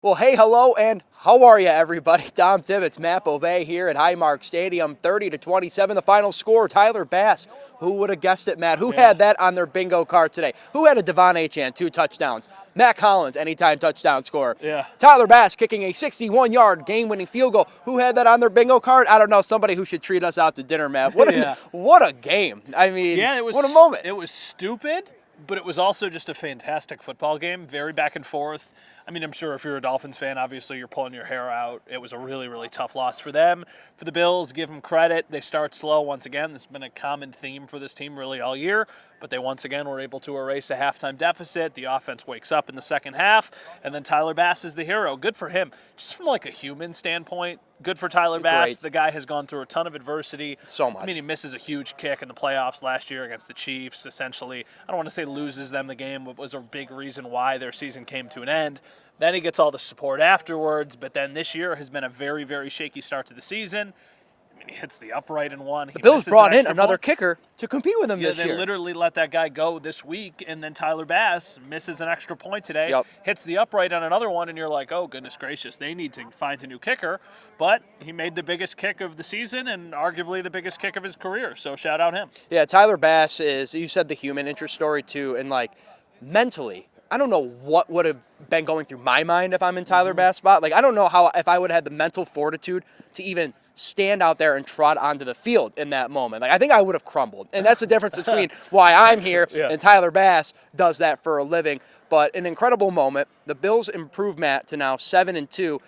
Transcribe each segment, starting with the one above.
Well, hey, hello, and how are you, everybody? Tom Tibbetts, Matt Bove here at Highmark Stadium, 30-27, the final score. Tyler Bass, who would have guessed it, Matt? Who had that on their bingo card today? Who had a Devon Achane, 2 touchdowns? Matt Collins, anytime touchdown scorer. Yeah. Tyler Bass kicking a 61-yard game-winning field goal. Who had that on their bingo card? I don't know. Somebody who should treat us out to dinner, Matt. What a game. I mean, what a moment. It was stupid, but it was also just a fantastic football game. Very back and forth. I mean, I'm sure if you're a Dolphins fan, obviously you're pulling your hair out. It was a really, really tough loss for them. For the Bills, give them credit. They start slow once again. This has been a common theme for this team really all year. But they once again were able to erase a halftime deficit. The offense wakes up in the second half. And then Tyler Bass is the hero. Good for him. Just from like a human standpoint, good for Tyler Bass. Great. The guy has gone through a ton of adversity. So much. I mean, he misses a huge kick in the playoffs last year against the Chiefs. Essentially, I don't want to say loses them the game, but was a big reason why their season came to an end. Then he gets all the support afterwards, but then this year has been a very, very shaky start to the season. I mean, he hits the upright in one. The Bills brought in another kicker to compete with him this year. They literally let that guy go this week, and then Tyler Bass misses an extra point today, hits the upright on another one, and you're like, oh, goodness gracious, they need to find a new kicker. But he made the biggest kick of the season and arguably the biggest kick of his career, so shout out him. Yeah, Tyler Bass is, you said the human interest story too, and like mentally, I don't know what would have been going through my mind if I'm in Tyler Bass' spot. Like, I don't know how, if I would have had the mental fortitude to even stand out there and trot onto the field in that moment. Like, I think I would have crumbled. And that's the difference between why I'm here and Tyler Bass does that for a living. But an incredible moment. The Bills improved, Matt, to now 7-2.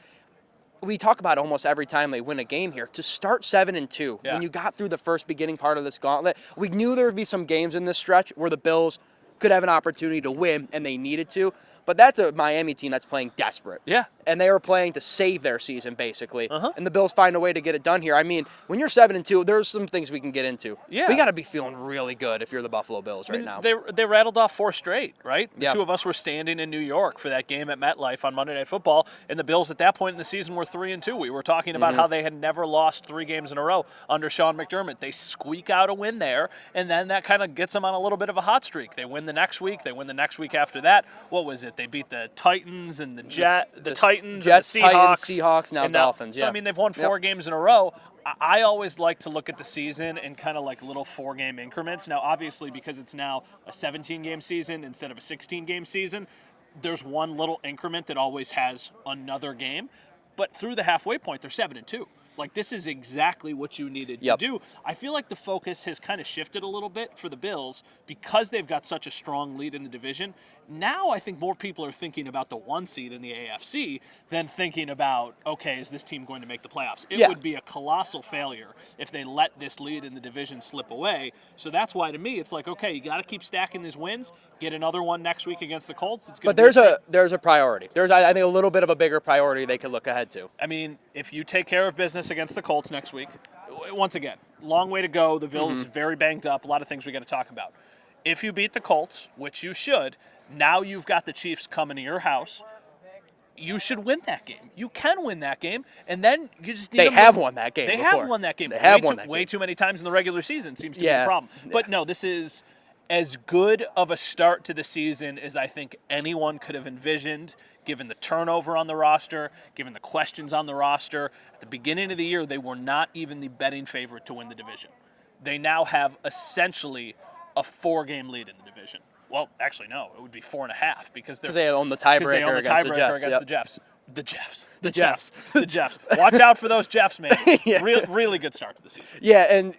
We talk about it almost every time they win a game here. To start 7-2, when you got through the first beginning part of this gauntlet, we knew there would be some games in this stretch where the Bills could have an opportunity to win, and they needed to. But that's a Miami team that's playing desperate. Yeah. And they were playing to save their season, basically. And the Bills find a way to get it done here. I mean, when you're 7-2, there's some things we can get into. Yeah. We got to be feeling really good if you're the Buffalo Bills right now. They rattled off 4 straight, right? The two of us were standing in New York for that game at MetLife on Monday Night Football, and the Bills at that point in the season were 3-2. We were talking about how they had never lost 3 games in a row under Sean McDermott. They squeak out a win there, and then that kind of gets them on a little bit of a hot streak. They win the next week. They win the next week after that. What was it? They beat the Titans and the Titans, Jets, and the Seahawks. Seahawks, now Dolphins. So, I mean, they've won 4 games in a row. I always like to look at the season in kind of like little 4-game increments. Now, obviously, because it's now a 17-game season instead of a 16-game season, there's one little increment that always has another game. But through the halfway point, they're 7-2. Like, this is exactly what you needed to do. I feel like the focus has kind of shifted a little bit for the Bills because they've got such a strong lead in the division. Now I think more people are thinking about the 1 seed in the AFC than thinking about, okay, is this team going to make the playoffs? It would be a colossal failure if they let this lead in the division slip away. So that's why, to me, it's like, okay, you got to keep stacking these wins. Get another one next week against the Colts. But there's a priority. There's, I think, a little bit of a bigger priority they could look ahead to. I mean, if you take care of business against the Colts next week, once again, long way to go. The Bills very banged up. A lot of things we got to talk about. If you beat the Colts, which you should, now you've got the Chiefs coming to your house. You should win that game. You can win that game, and then you just need They have won that game. They before. have won that game. They have won that way game. too many times in the regular season seems to be a problem. But no, this is as good of a start to the season as I think anyone could have envisioned, given the turnover on the roster, given the questions on the roster. At the beginning of the year, they were not even the betting favorite to win the division. They now have essentially a 4-game lead in the division. Well, actually, no. It would be 4.5 because they own the tiebreaker against the Jets. The Jeffs. Watch out for those Jeffs, man. Really good start to the season. Yeah, and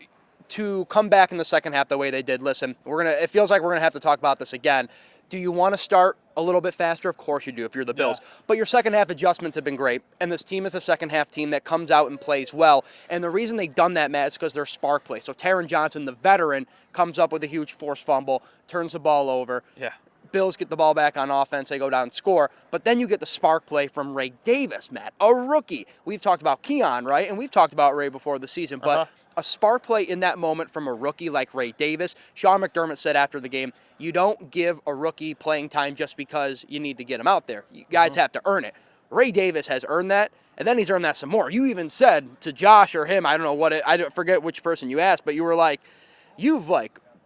to come back in the second half the way they did, listen, it feels like we're going to have to talk about this again. Do you want to start a little bit faster? Of course you do if you're the Bills. But your second half adjustments have been great, and this team is a second half team that comes out and plays well. And the reason they've done that, Matt, is because they're spark play. So Taron Johnson, the veteran, comes up with a huge forced fumble, turns the ball over. Yeah. Bills get the ball back on offense, they go down and score. But then you get the spark play from Ray Davis, Matt, a rookie. We've talked about Keon, right? And we've talked about Ray before the season, but a spark play in that moment from a rookie like Ray Davis. Sean McDermott said after the game, you don't give a rookie playing time just because you need to get him out there. You guys have to earn it. Ray Davis has earned that, and then he's earned that some more. You even said to Josh or him, I don't know I forget which person you asked, but you were like, you've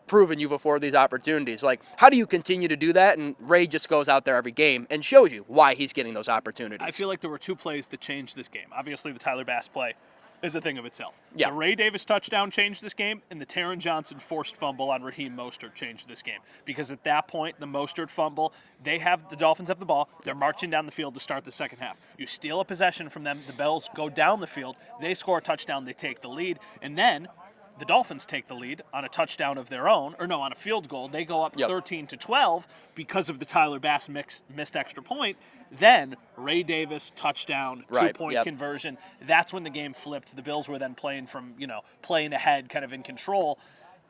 proven you've afforded these opportunities. Like, how do you continue to do that? And Ray just goes out there every game and shows you why he's getting those opportunities. I feel like there were 2 plays that changed this game. Obviously, the Tyler Bass play is a thing of itself. Yeah. The Ray Davis touchdown changed this game, and the Taron Johnson forced fumble on Raheem Mostert changed this game. Because at that point, the Mostert fumble, the Dolphins have the ball. They're marching down the field to start the second half. You steal a possession from them. The Bills go down the field. They score a touchdown. They take the lead. And then the Dolphins take the lead on a touchdown of their own, or no, on a field goal. They go up 13-12 because of the Tyler Bass missed extra point. Then Ray Davis touchdown, 2-point conversion. That's when the game flipped. The Bills were then playing ahead, kind of in control.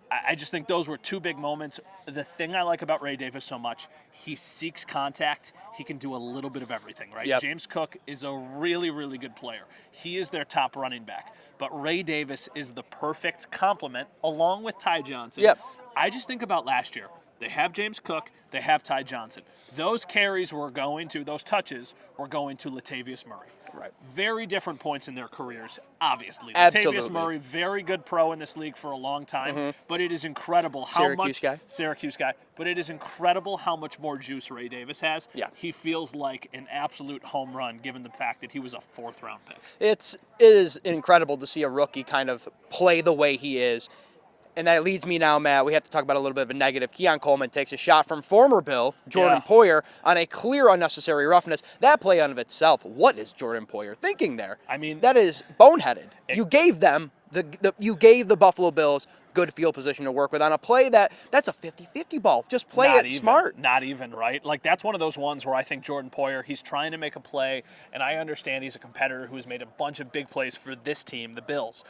I just think those were 2 big moments. The thing I like about Ray Davis so much, he seeks contact. He can do a little bit of everything, right? Yep. James Cook is a really, really good player. He is their top running back. But Ray Davis is the perfect complement along with Ty Johnson. Yep. I just think about last year. They have James Cook. They have Ty Johnson. Those touches were going to Latavius Murray. Right. Very different points in their careers, obviously. Absolutely. Latavius Murray, very good pro in this league for a long time, but it is incredible how Syracuse guy. But it is incredible how much more juice Ray Davis has. Yeah. He feels like an absolute home run, given the fact that he was a 4th-round pick. It is incredible to see a rookie kind of play the way he is. And that leads me now, Matt, we have to talk about a little bit of a negative. Keon Coleman takes a shot from former Bill, Jordan Poyer, on a clear unnecessary roughness. That play on of itself, what is Jordan Poyer thinking there? I mean, that is boneheaded. You gave them, you gave the Buffalo Bills good field position to work with on a play that's a 50-50 ball. Just play it smart. Not even, right? Like, that's one of those ones where I think Jordan Poyer, he's trying to make a play, and I understand he's a competitor who's made a bunch of big plays for this team, the Bills.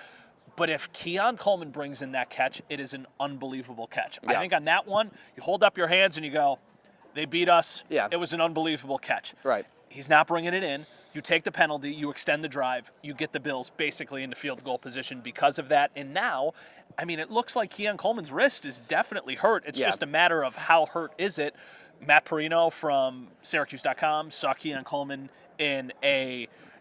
But if Keon Coleman brings in that catch, it is an unbelievable catch. Yeah. I think on that one, you hold up your hands and you go, they beat us. Yeah. It was an unbelievable catch. Right. He's not bringing it in. You take the penalty, you extend the drive, you get the Bills basically into field goal position because of that. And now, I mean, it looks like Keon Coleman's wrist is definitely hurt. It's just a matter of how hurt is it. Matt Perino from Syracuse.com saw Keon Coleman in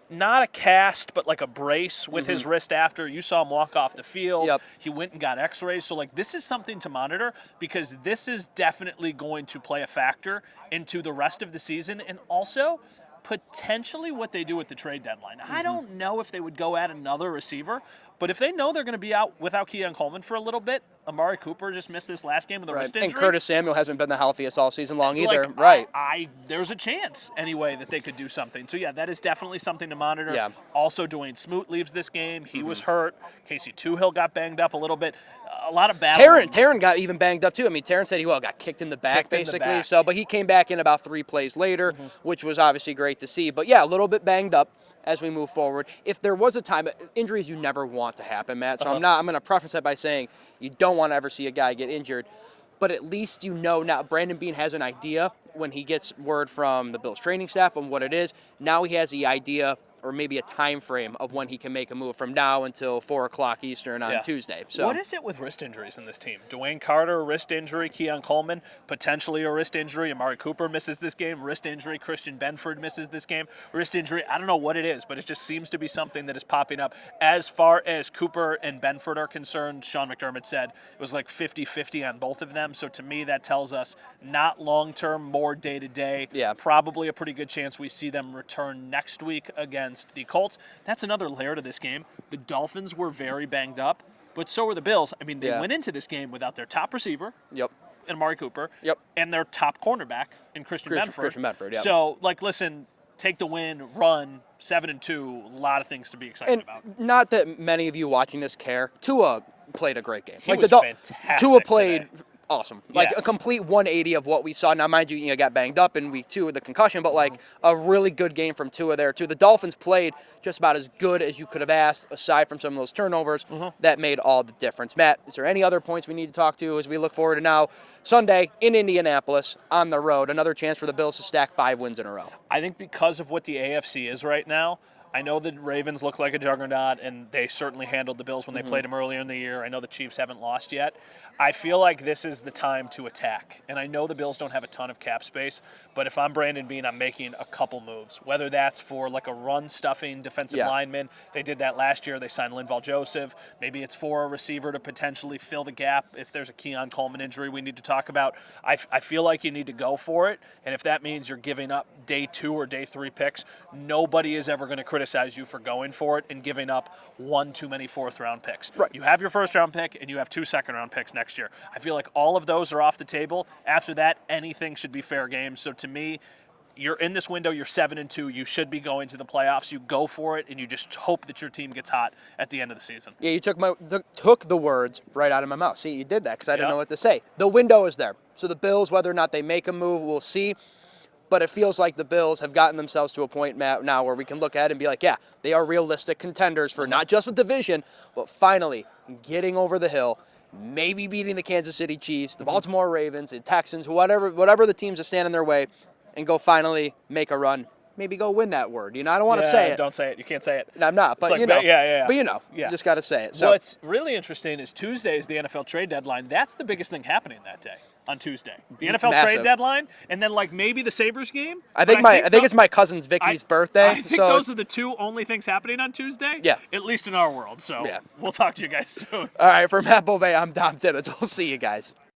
not a cast, but like a brace with his wrist after. You saw him walk off the field. Yep. He went and got x-rays. So, like, this is something to monitor because this is definitely going to play a factor into the rest of the season and also potentially what they do at the trade deadline. I don't know if they would go add another receiver, but if they know they're going to be out without Keon Coleman for a little bit, Amari Cooper just missed this last game with a wrist injury. And Curtis Samuel hasn't been the healthiest all season long either. There's a chance, anyway, that they could do something. So, yeah, that is definitely something to monitor. Yeah. Also, Dwayne Smoot leaves this game. He was hurt. Casey Tuhill got banged up a little bit. A lot of bad. Taron got even banged up, too. I mean, Taron said he got kicked in the back, basically. So, but he came back in about 3 plays later, which was obviously great to see. But, yeah, a little bit banged up as we move forward. If there was a time, injuries you never want to happen, Matt. So I'm going to preface that by saying you don't want to ever see a guy get injured. But at least you know now Brandon Beane has an idea when he gets word from the Bills training staff on what it is. Now he has the idea or maybe a time frame of when he can make a move from now until 4 o'clock Eastern on Tuesday. So what is it with wrist injuries in this team? Dwayne Carter, wrist injury. Keon Coleman, potentially a wrist injury. Amari Cooper misses this game. Wrist injury. Christian Benford misses this game. Wrist injury. I don't know what it is, but it just seems to be something that is popping up. As far as Cooper and Benford are concerned, Sean McDermott said it was like 50-50 on both of them. So to me, that tells us not long-term, more day-to-day. Yeah. Probably a pretty good chance we see them return next week against the Colts. That's another layer to this game. The Dolphins were very banged up, but so were the Bills. I mean, they went into this game without their top receiver, and Amari Cooper, and their top cornerback in Christian Benford. So, like, listen, take the win, run 7-2. A lot of things to be excited about. Not that many of you watching this care. Tua played a great game. He was fantastic. Tua played today. Awesome. Like a complete 180 of what we saw. Now, mind you, got banged up in week 2 with the concussion, but like a really good game from Tua there, too. The Dolphins played just about as good as you could have asked, aside from some of those turnovers that made all the difference. Matt, is there any other points we need to talk to as we look forward to now Sunday in Indianapolis on the road? Another chance for the Bills to stack 5 wins in a row. I think because of what the AFC is right now, I know the Ravens look like a juggernaut, and they certainly handled the Bills when they Mm-hmm. played them earlier in the year. I know the Chiefs haven't lost yet. I feel like this is the time to attack. And I know the Bills don't have a ton of cap space, but if I'm Brandon Beane, I'm making a couple moves, whether that's for like a run-stuffing defensive Yeah. lineman. They did that last year. They signed Linval Joseph. Maybe it's for a receiver to potentially fill the gap if there's a Keon Coleman injury we need to talk about. I feel like you need to go for it, and if that means you're giving up day 2 or day 3 picks, nobody is ever going to criticize you for going for it and giving up one too many 4th-round picks. Right. You have your 1st-round pick, and you have 2 2nd-round picks next year. I feel like all of those are off the table. After that, anything should be fair game. So to me, you're in this window, you're 7-2, you should be going to the playoffs. You go for it, and you just hope that your team gets hot at the end of the season. Yeah, you took the words right out of my mouth. See, you did that because I didn't Yeah. know what to say. The window is there. So the Bills, whether or not they make a move, we'll see. But it feels like the Bills have gotten themselves to a point, Matt, now where we can look at it and be like, yeah, they are realistic contenders for not just a division, but finally getting over the hill, maybe beating the Kansas City Chiefs, the Baltimore Ravens, the Texans, whatever the teams that stand in their way, and go finally make a run. Maybe go win that word. You know, I don't want to say it. Don't say it. You can't say it. No, I'm not, but like, you know. yeah. But you know, Yeah. you just got to say it. So What's really interesting is Tuesday is the NFL trade deadline. That's the biggest thing happening that day on Tuesday. The NFL Massive. trade deadline, and then like maybe the Sabres game. I But think it's my cousin's Vicky's birthday. I think so those it's- are the 2 only things happening on Tuesday. Yeah. At least in our world. So Yeah. we'll talk to you guys soon. All right, for Matt Bove, I'm Dom Tibbetts. We'll see you guys.